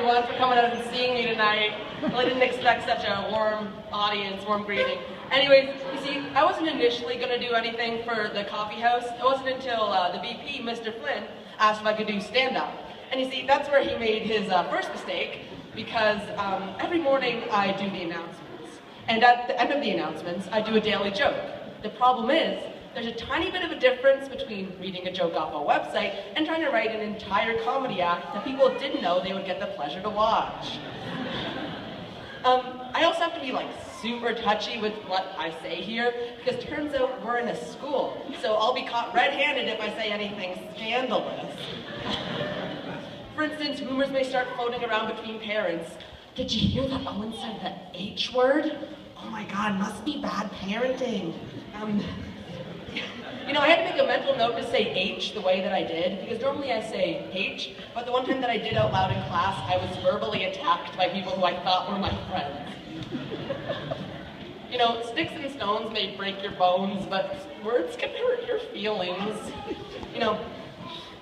everyone, for coming out and seeing me tonight. I didn't expect such a warm audience, warm greeting. Anyways, you see, I wasn't initially going to do anything for the coffee house. It wasn't until the VP, Mr. Flynn, asked if I could do stand-up. And you see, that's where he made his first mistake, because every morning I do the announcements. And at the end of the announcements, I do a daily joke. The problem is, there's a tiny bit of a difference between reading a joke off a website and trying to write an entire comedy act that people didn't know they would get the pleasure to watch. I also have to be like super touchy with what I say here, because it turns out we're in a school, so I'll be caught red-handed if I say anything scandalous. For instance, rumors may start floating around between parents. Did you hear that Owen said the H word? Oh my God, must be bad parenting. You know, I had to make a mental note to say H the way that I did, because normally I say H, but the one time that I did out loud in class, I was verbally attacked by people who I thought were my friends. You know, sticks and stones may break your bones, but words can hurt your feelings. You know,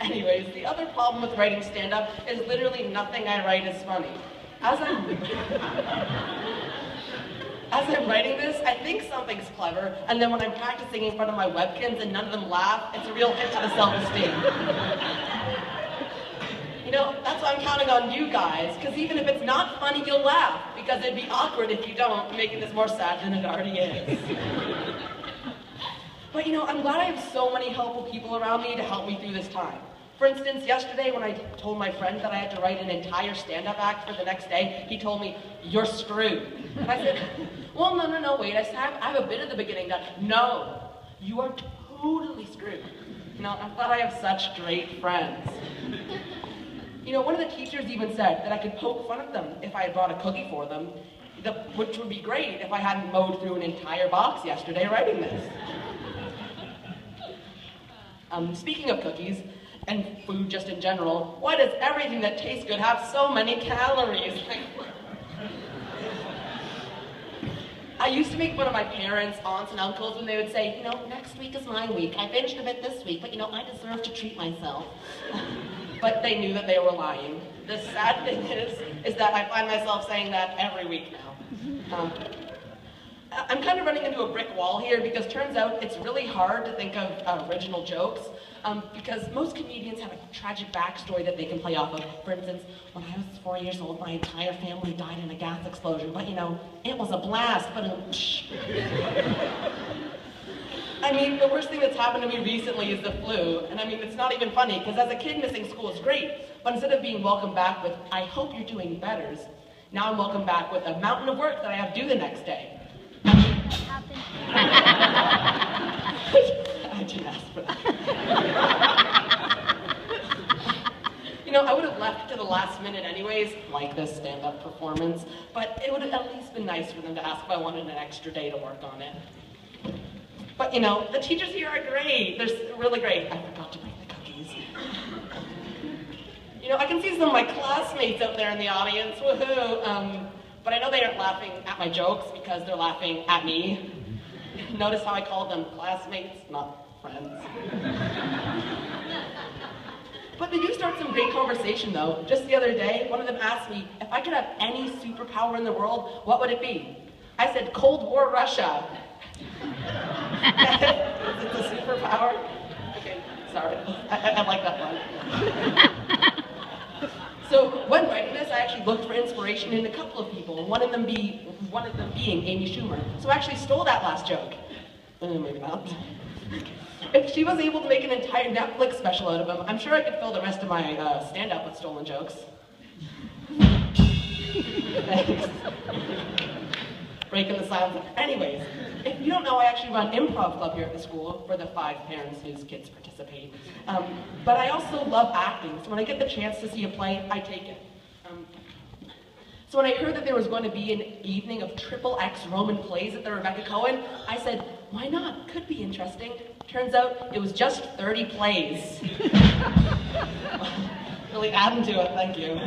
anyways, the other problem with writing stand-up is literally nothing I write is funny. As I'm writing this, I think something's clever, and then when I'm practicing in front of my webcams and none of them laugh, it's a real hit to the self-esteem. You know, that's why I'm counting on you guys, because even if it's not funny, you'll laugh, because it'd be awkward if you don't, making this more sad than it already is. But you know, I'm glad I have so many helpful people around me to help me through this time. For instance, yesterday when I told my friend that I had to write an entire stand-up act for the next day, he told me, "You're screwed." And I said, well, no, wait, I have a bit at the beginning that, no, you are totally screwed. You know, I'm glad I have such great friends. You know, one of the teachers even said that I could poke fun at them if I had brought a cookie for them, which would be great if I hadn't mowed through an entire box yesterday writing this. Speaking of cookies, and food just in general, why does everything that tastes good have so many calories? I used to make fun of my parents, aunts, and uncles when they would say, you know, next week is my week. I binged a bit this week, but you know, I deserve to treat myself. But they knew that they were lying. The sad thing is that I find myself saying that every week now. I'm kind of running into a brick wall here, because turns out it's really hard to think of original jokes, because most comedians have a tragic backstory that they can play off of. For instance, when I was 4 years old, my entire family died in a gas explosion, but you know, it was a blast, but I mean, the worst thing that's happened to me recently is the flu, and I mean, it's not even funny, because as a kid, missing school is great, but instead of being welcomed back with, I hope you're doing betters, now I'm welcomed back with a mountain of work that I have to do the next day. I didn't ask for that. You know, I would have left to the last minute anyways, like this stand-up performance, but it would have at least been nice for them to ask if I wanted an extra day to work on it. But you know, the teachers here are great. They're really great. I forgot to bring the cookies. You know, I can see some of my classmates out there in the audience, woohoo. But I know they aren't laughing at my jokes because they're laughing at me. Notice how I called them classmates, not friends. But they do start some great conversation though. Just the other day, one of them asked me, if I could have any superpower in the world, what would it be? I said, Cold War Russia. Is it a superpower? Okay, sorry. I like that one. So when writing this, I actually looked for inspiration in a couple of people, one of them being Amy Schumer. So I actually stole that last joke. Maybe not. If she was able to make an entire Netflix special out of them, I'm sure I could fill the rest of my stand-up with stolen jokes. Thanks. Breaking the silence. Anyways, if you don't know, I actually run improv club here at the school for the 5 parents whose kids participate. But I also love acting, so when I get the chance to see a play, I take it. So when I heard that there was going to be an evening of XXX Roman plays at the Rebecca Cohen, I said, why not? Could be interesting. Turns out it was just 30 plays. Really adding to it, thank you.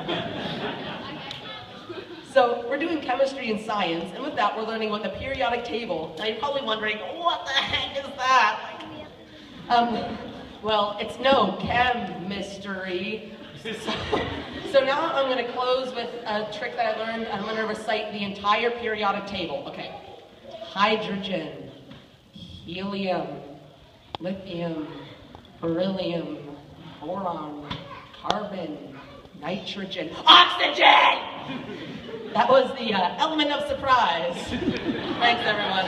So we're doing chemistry and science, and with that we're learning about the periodic table. Now you're probably wondering, what the heck is that? Well, it's no chem-mystery. So now I'm going to close with a trick that I learned. I'm going to recite the entire periodic table. Okay. Hydrogen, helium, lithium, beryllium, boron, carbon, nitrogen, oxygen! That was the element of surprise. Thanks, everyone.